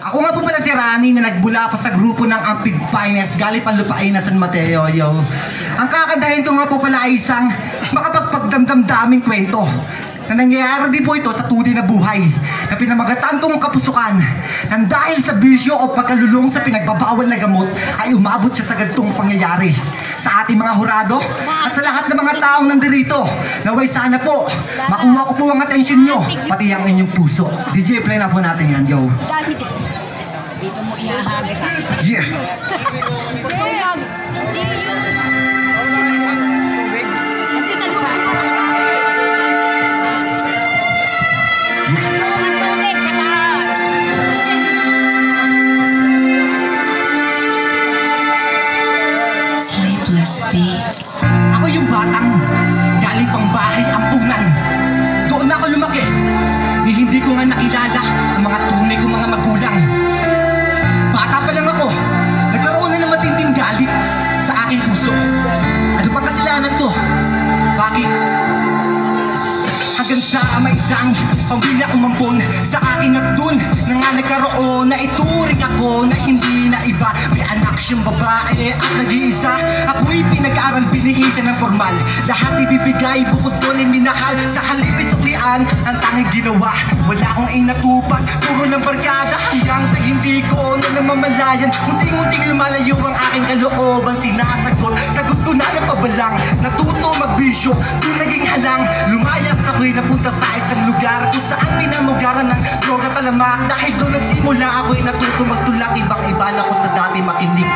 Ako nga po pala si Rani na nagbula pa sa grupo ng Ampig Finest galing Panlupain na San Mateo, yo. Ang kakantahin ko nga po pala ay isang makapagpagdamdamdaming kwento na nangyayari din po ito sa tunay na buhay na pinamagatan kong kapusukan nang dahil sa bisyo o pagkalulong sa pinagbabawal na gamot ay umabot siya sa ganitong pangyayari. Sa ating mga hurado at sa lahat ng mga taong nandirito, naway sana po makuha ko po ang atensyon nyo pati ang inyong puso. DJ, play na po natin yan, yo. Dito mo ihahagay sa akin. Yeah. Sleepless Beats. Ako yung batang galing pang bahay ampunan. Doon ako lumaki. Ni hindi ko nga nakilala ang mga tunay kong mga magulang. Bata pa lang ako, nagkaroon na ng matinding galit sa aking puso. Ano ba kasalanan ko? Bakit? Hanggang sa may isang pamilya umampon sa akin at dun na nga nagkaroon na ituring ako na hindi na iba. May anak siyang babae at nag-iisa. Ako'y pinag-aaral, binihisan ng formal. Lahat ibibigay, bukod doon ay minahal. Sa halip isuklian, ang tanging ginawa. Wala akong inatupan, puro lang barkada. Hanggang sa hindi ko na namamalayan. Unting-unting lumalayo ang aking kalooban. Sinasagot, sagot ko na ng pabalang. Natuto magbisyo, doon naging halang. Lumayas ako'y napunta sa isang lugar kung saan pinamugaran ng droga talamak. Dahil doon nagsimula ako'y natuto magtulak. Ibang-iba na ko sa dati makinig.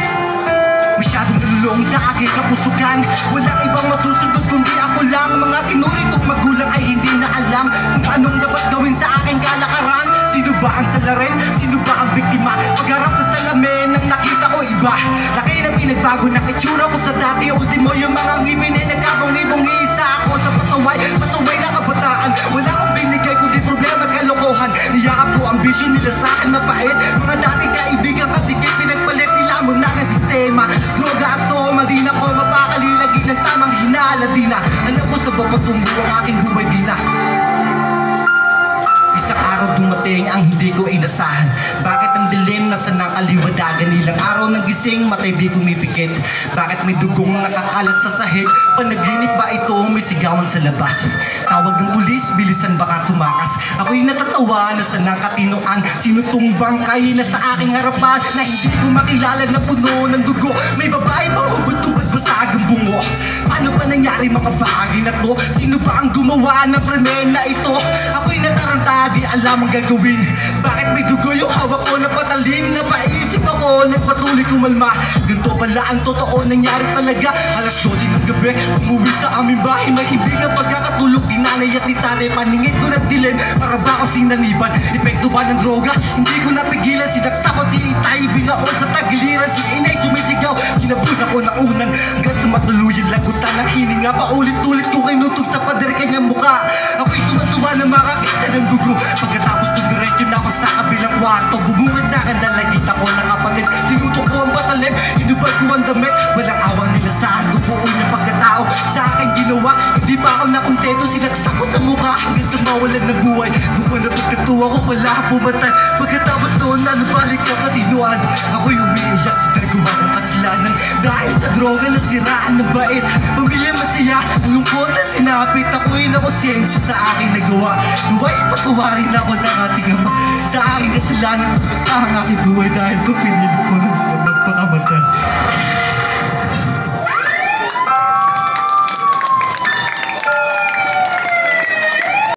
Masyadong nalulong sa aking kapusukan. Walang ibang masusunod kundi ako lang. Mga tinuring kong magulang ay hindi na alam kung anong dapat gawin sa aking kalakaran. Sino ba ang salarin? Sino ba ang biktima? Pagharap na salamin nang nakita ko iba. Laki ng pinagbago ng itsura ko sa dati. Ultimo yung mga ngipin ay nagkabong-ibong. Isa ako sa pasaway na kabataan. Wala akong binigay kundi problema at kalokohan. Niyakap ko ang bisyo nila sa akin mapait. Mga dating kaibigan katikit pinagpalit nila muna ng sistema. Droga at toma, di na ko mapakalilagi ng tamang hinala. Di na alam ko sa bapatumbo ang aking buhay di na. Isang araw dumating ang hindi ko inasahan. Bakit ang dilim nasa ng kaliwadagan? Ilang araw nang gising, matay di pumipikit. Bakit may dugong nakakalat sa sahig? Panaginip ba ito? May sigawan sa labas. Tawag ng pulis, bilisan baka tumakas. Ako'y natatawa na sa ng katinoan. Sino tong bangkay na sa aking harapan na hindi ko makilala na puno ng dugo? May babae pang hubad-tubad basag ang bungo. Paano pa nangyari mga bagay na to? Sino ba ang gumawa ng krimen na ito? Ako'y nataranta, di alam ang gagawin. Bakit may dugo yung hawak ko na patalim? Napaisip ako, nagpatuloy kumalma. Ganito pala ang totoo, nangyari talaga. Alas 12 ng gabi, umuwi sa aming bahay. Mahimbing ang pagkakatulog, dinanay at ni tatay. Paningin ko nagdilim, para ba ako sinaniban? Epekto ba ng droga? Hindi ko napigilan, sinaksa ko si Itay. Binaon sa tagiliran, si Inay sumisigaw. Kinabun ako ng unan, hanggang sa matuluyan lagutan ng hininga. Paulit-ulit ko kinutog sa pader kanyang muka. Ako'y tuwa na makakita ng dugo. Pagkatapos ng diretso na ako sa kabilang kwarto. Bubungad sa akin dalagit ako ng kapatid. Tinutok ko ang patalim, inubad ko ang damit. Walang awang nilasaan ko buo niya pagkatao sa aking ginawa. Hindi pa ako nakontento, sinaksak ko sa mukha hanggang sa mawalan ng buhay. Buko na pagkatuwa ko pala pumatay. Pagkatapos noon na nabalik ang katinuan. Ako'y umiiyak sa nagawa kong kasalanan. Dahil sa droga na siraan ng bait. Pamilya masaya, ang lungkot na sinapit. Ako'y nakonsensya sa aking nagawa. Luway patuwarin ako ng ating ama sa aking kasalanan. Ang aking buhay dahil ko pinili ko na